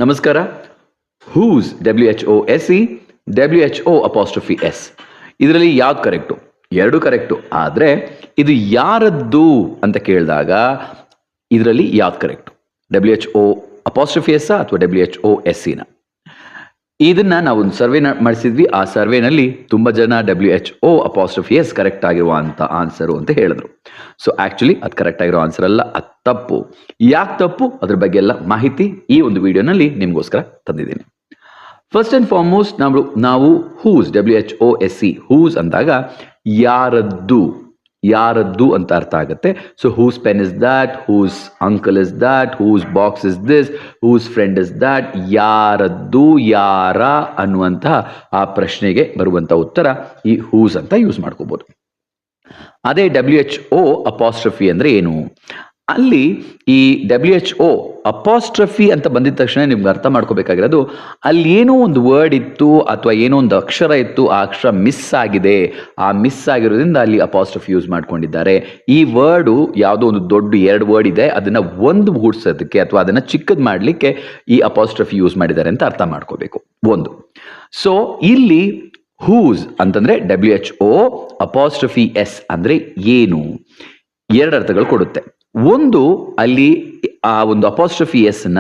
ನಮಸ್ಕಾರ. Whose WHOSE WHO'S ಇದರಲ್ಲಿ ಯಾವ್ದು ಕರೆಕ್ಟು? ಎರಡು ಕರೆಕ್ಟು. ಆದರೆ ಇದು ಯಾರದ್ದು ಅಂತ ಕೇಳಿದಾಗ ಇದರಲ್ಲಿ ಯಾವ್ದು ಕರೆಕ್ಟು? WHO'S ಅಥವಾ WHOSEನ? ಇದನ್ನ ನಾವು ಒಂದು ಸರ್ವೆ ಮಾಡಿಸಿದ್ವಿ. ಆ ಸರ್ವೆನಲ್ಲಿ ತುಂಬ ಜನ WHO'S ಕರೆಕ್ಟ್ ಆಗಿರುವಂಥ ಆನ್ಸರು ಅಂತ ಹೇಳಿದ್ರು. ಸೊ ಆ್ಯಕ್ಚುಲಿ ಅದು ಕರೆಕ್ಟ್ ಆಗಿರೋ ಆನ್ಸರ್ ಅಲ್ಲ, ಅದು ತಪ್ಪು. ಯಾಕೆ ತಪ್ಪು ಅದ್ರ ಬಗ್ಗೆ ಎಲ್ಲ ಮಾಹಿತಿ ಈ ಒಂದು ವಿಡಿಯೋನಲ್ಲಿ ನಿಮಗೋಸ್ಕರ ತಂದಿದ್ದೀನಿ. ಫಸ್ಟ್ ಆ್ಯಂಡ್ ಫಾರ್ಮೋಸ್ಟ್ ನಾವು ಹೂಸ್ WHOSE ಹೂಸ್ ಅಂದಾಗ ಯಾರದ್ದು ಅಂತ ಅರ್ಥ ಆಗುತ್ತೆ. So whose pen is that, whose uncle is that, whose box is this, whose friend is that. ಯಾರದ್ದು, ಯಾರ ಅನ್ನುವಂತಹ ಆ ಪ್ರಶ್ನೆಗೆ ಬರುವಂಥ ಉತ್ತರ ಈ ಹೂಸ್ ಅಂತ ಯೂಸ್ ಮಾಡ್ಕೋಬಹುದು. ಅದೇ WHO'Apostrophe ಅಂದರೆ ಏನು? ಅಲ್ಲಿ ಈ WHO'Apostrophe ಅಂತ ಬಂದಿದ ತಕ್ಷಣ ನಿಮ್ಗೆ ಅರ್ಥ ಮಾಡ್ಕೋಬೇಕಾಗಿರೋದು, ಅಲ್ಲಿ ಏನೋ ಒಂದು ವರ್ಡ್ ಇತ್ತು ಅಥವಾ ಏನೋ ಒಂದು ಅಕ್ಷರ ಇತ್ತು, ಆ ಅಕ್ಷರ ಮಿಸ್ ಆಗಿದೆ. ಆ ಮಿಸ್ ಆಗಿರೋದ್ರಿಂದ ಅಲ್ಲಿ ಅಪಾಸ್ಟ್ರಫಿ ಯೂಸ್ ಮಾಡ್ಕೊಂಡಿದ್ದಾರೆ. ಈ ವರ್ಡು ಯಾವುದೋ ಒಂದು ದೊಡ್ಡ ಎರಡು ವರ್ಡ್ ಇದೆ, ಅದನ್ನ ಒಂದು ಗೂಡ್ಸೋದಕ್ಕೆ ಅಥವಾ ಅದನ್ನ ಚಿಕ್ಕದ್ ಮಾಡಲಿಕ್ಕೆ ಈ ಅಪಾಸ್ಟ್ರಫಿ ಯೂಸ್ ಮಾಡಿದ್ದಾರೆ ಅಂತ ಅರ್ಥ ಮಾಡ್ಕೋಬೇಕು ಒಂದು. ಸೊ ಇಲ್ಲಿ ಹೂಸ್ ಅಂತಂದ್ರೆ WHO'S ಅಂದ್ರೆ ಏನು? ಎರಡು ಅರ್ಥಗಳು ಕೊಡುತ್ತೆ. ಒಂದು, ಅಲ್ಲಿ ಆ ಒಂದು ಅಪಾಸ್ಟ್ರಫಿ ಎಸ್ ನ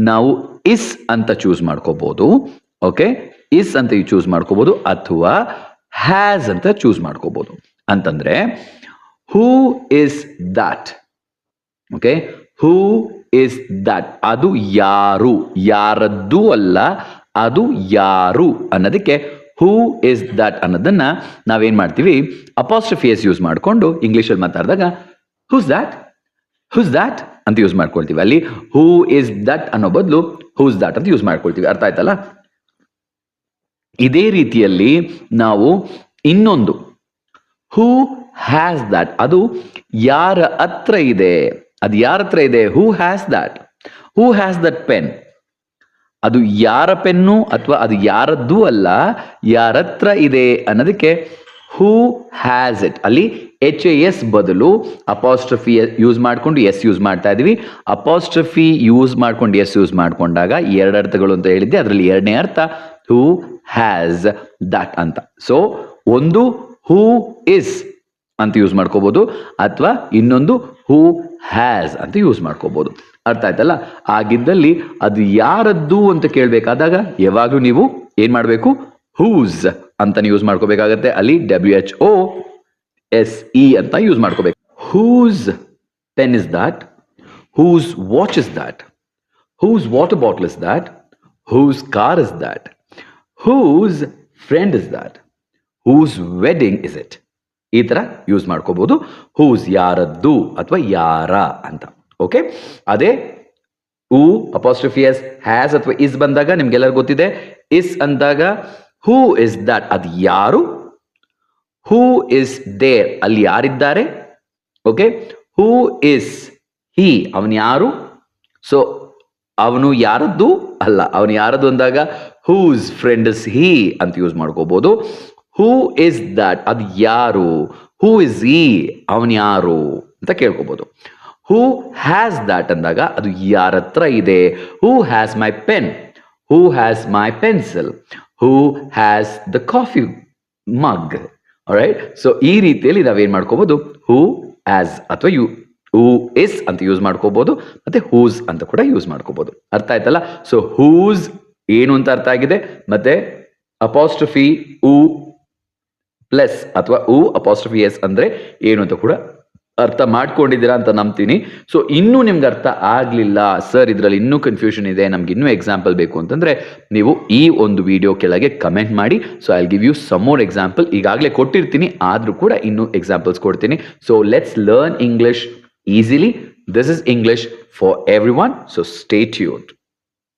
ನಾವು ಇಸ್ ಅಂತ ಚೂಸ್ ಮಾಡ್ಕೋಬಹುದು. ಓಕೆ, ಇಸ್ ಅಂತ ಚೂಸ್ ಮಾಡ್ಕೋಬಹುದು ಅಥವಾ ಹ್ಯಾಸ್ ಅಂತ ಚೂಸ್ ಮಾಡ್ಕೋಬಹುದು. ಅಂತಂದ್ರೆ who is that? Okay, who is that ಅದು ಯಾರು, ಯಾರದ್ದು ಅಲ್ಲ, ಅದು ಯಾರು ಅನ್ನೋದಕ್ಕೆ ಹೂ ಇಸ್ ದಟ್ ಅನ್ನೋದನ್ನ ನಾವೇನ್ ಮಾಡ್ತೀವಿ, ಅಪಾಸ್ಟ್ರಫಿ ಎಸ್ ಯೂಸ್ ಮಾಡ್ಕೊಂಡು ಇಂಗ್ಲಿಷಲ್ಲಿ ಮಾತಾಡಿದಾಗ ಹೂಸ್ ದ್ಯಾಟ್ ಅಂತ ಯೂಸ್ ಮಾಡ್ಕೊಳ್ತೀವಿ. ಅಲ್ಲಿ ಹೂ ಇಸ್ ದಟ್ ಅನ್ನೋ ಬದಲು ಹೂಸ್ ದಟ್ ಅಂತ ಯೂಸ್ ಮಾಡ್ಕೊಳ್ತೀವಿ. ಅರ್ಥ ಆಯ್ತಲ್ಲ? ಇದೇ ರೀತಿಯಲ್ಲಿ ನಾವು ಇನ್ನೊಂದು ಹೂ ಹ್ಯಾಸ್ ದಟ್, ಅದು ಯಾರ ಹತ್ರ ಇದೆ, ಅದು ಯಾರ ಹತ್ರ ಇದೆ? Who has that pen. ಅದು ಯಾರ ಪೆನ್ನು ಅಥವಾ ಅದು ಯಾರದ್ದೂ ಅಲ್ಲ, ಯಾರತ್ರ ಇದೆ ಅನ್ನೋದಕ್ಕೆ ಹೂ ಹ್ಯಾಸ್ ಇಟ್. ಅಲ್ಲಿ HAS ಬದಲು ಅಪಾಸ್ಟ್ರಫಿ ಯೂಸ್ ಮಾಡ್ಕೊಂಡು ಎಸ್ ಯೂಸ್ ಮಾಡ್ತಾ ಇದೀವಿ. ಅಪಾಸ್ಟ್ರಫಿ ಯೂಸ್ ಮಾಡ್ಕೊಂಡು ಎಸ್ ಯೂಸ್ ಮಾಡ್ಕೊಂಡಾಗ ಎರಡು ಅರ್ಥಗಳು ಅಂತ ಹೇಳಿದ್ದೆ, ಅದರಲ್ಲಿ ಎರಡನೇ ಅರ್ಥ ಹೂ ಹ್ಯಾಸ್ ದಟ್ ಅಂತ. ಸೊ ಒಂದು ಹೂ ಇಸ್ ಅಂತ ಯೂಸ್ ಮಾಡ್ಕೋಬಹುದು ಅಥವಾ ಇನ್ನೊಂದು ಹೂ ಹ್ಯಾಸ್ ಅಂತ ಯೂಸ್ ಮಾಡ್ಕೋಬಹುದು. ಅರ್ಥ ಆಯ್ತಲ್ಲ? ಆಗಿದ್ದಲ್ಲಿ ಅದು ಯಾರದ್ದು ಅಂತ ಕೇಳಬೇಕಾದಾಗ ಯಾವಾಗಲೂ ನೀವು ಏನ್ ಮಾಡಬೇಕು? ಹೂಸ್ ಅಂತ ಯೂಸ್ ಮಾಡ್ಕೋಬೇಕಾಗತ್ತೆ. ಅಲ್ಲಿ WHOSE ಅಂತ ಯೂಸ್ ಮಾಡ್ಕೋಬೇಕು. Whose pen is that, whose watch is that, whose water bottle is that, whose car is that, whose friend is that, whose wedding is it. ಈ ತರ ಯೂಸ್ ಮಾಡ್ಕೋಬಹುದು. ಹೂಸ್ ಯಾರದ್ದು ಅಥವಾ ಯಾರ ಅಂತ. ಓಕೆ, ಅದೇ ಹೂ ಅಪಾಸ್ಟ್ರಫಿ ಎಸ್ ಹ್ಯಾಸ್ ಅಥವಾ is ಬಂದಾಗ ನಿಮ್ಗೆಲ್ಲರಿಗೂ ಗೊತ್ತಿದೆ. ಇಸ್ ಅಂದಾಗ ಹೂ ಇಸ್ ದಟ್ ಅದು ಯಾರು, ಹೂ ಇಸ್ ದೇರ್ ಅಲ್ಲಿ ಯಾರಿದ್ದಾರೆ. ಓಕೆ, ಹೂ ಇಸ್ ಹಿ ಅವನು ಯಾರು. ಸೊ ಅವನು ಯಾರದ್ದು ಅಲ್ಲ, ಅವನು ಯಾರದ್ದು ಅಂದಾಗ ಹೂಸ್ ಫ್ರೆಂಡ್ ಇಸ್ ಹಿ ಅಂತ ಯೂಸ್ ಮಾಡ್ಕೋಬಹುದು. ಹೂ ಇಸ್ ದಟ್ ಅದು ಯಾರು, ಹೂ ಇಸ್ ಹಿ ಅವನು ಯಾರು ಅಂತ ಕೇಳ್ಕೋಬಹುದು. ಹೂ ಹ್ಯಾಸ್ ದಟ್ ಅಂದಾಗ ಅದು ಯಾರ ಹತ್ರ ಇದೆ. Who has my pen, who has my pencil, who has the coffee mug. All right, so ಈ ರೀತಿಯಲ್ಲಿ ನಾವೇನ್ ಮಾಡ್ಕೋಬಹುದು, ಹೂ ಆಸ್ ಅಥವಾ ಹೂ ಇಸ್ ಅಂತ ಯೂಸ್ ಮಾಡ್ಕೋಬಹುದು, ಮತ್ತೆ ಹೂಸ್ ಅಂತ ಕೂಡ ಯೂಸ್ ಮಾಡ್ಕೋಬಹುದು. ಅರ್ಥ ಆಯ್ತಲ್ಲ? ಸೊ ಹೂಸ್ ಏನು ಅಂತ ಅರ್ಥ ಆಗಿದೆ, ಮತ್ತೆ ಅಪಾಸ್ಟ್ರಫಿ ಹೂ ಪ್ಲಸ್ ಅಥವಾ ಹೂ ಅಪಾಸ್ಟ್ರಫಿ ಎಸ್ ಅಂದ್ರೆ ಏನು ಅಂತ ಕೂಡ ಅರ್ಥ ಮಾಡ್ಕೊಂಡಿದ್ದೀರಾ ಅಂತ ನಂಬ್ತೀನಿ. ಸೊ ಇನ್ನೂ ನಿಮ್ಗೆ ಅರ್ಥ ಆಗ್ಲಿಲ್ಲ ಸರ್, ಇದ್ರಲ್ಲಿ ಇನ್ನೂ ಕನ್ಫ್ಯೂಷನ್ ಇದೆ, ನಮ್ಗೆ ಇನ್ನೂ ಎಕ್ಸಾಂಪಲ್ ಬೇಕು ಅಂತಂದ್ರೆ ನೀವು ಈ ಒಂದು ವಿಡಿಯೋ ಕೆಳಗೆ ಕಮೆಂಟ್ ಮಾಡಿ. So I give you some more example. ಈಗಾಗಲೇ ಕೊಟ್ಟಿರ್ತೀನಿ, ಆದ್ರೂ ಕೂಡ ಇನ್ನೂ ಎಕ್ಸಾಂಪಲ್ಸ್ ಕೊಡ್ತೀನಿ. So let's learn English easily. This is English for everyone. So stay tuned.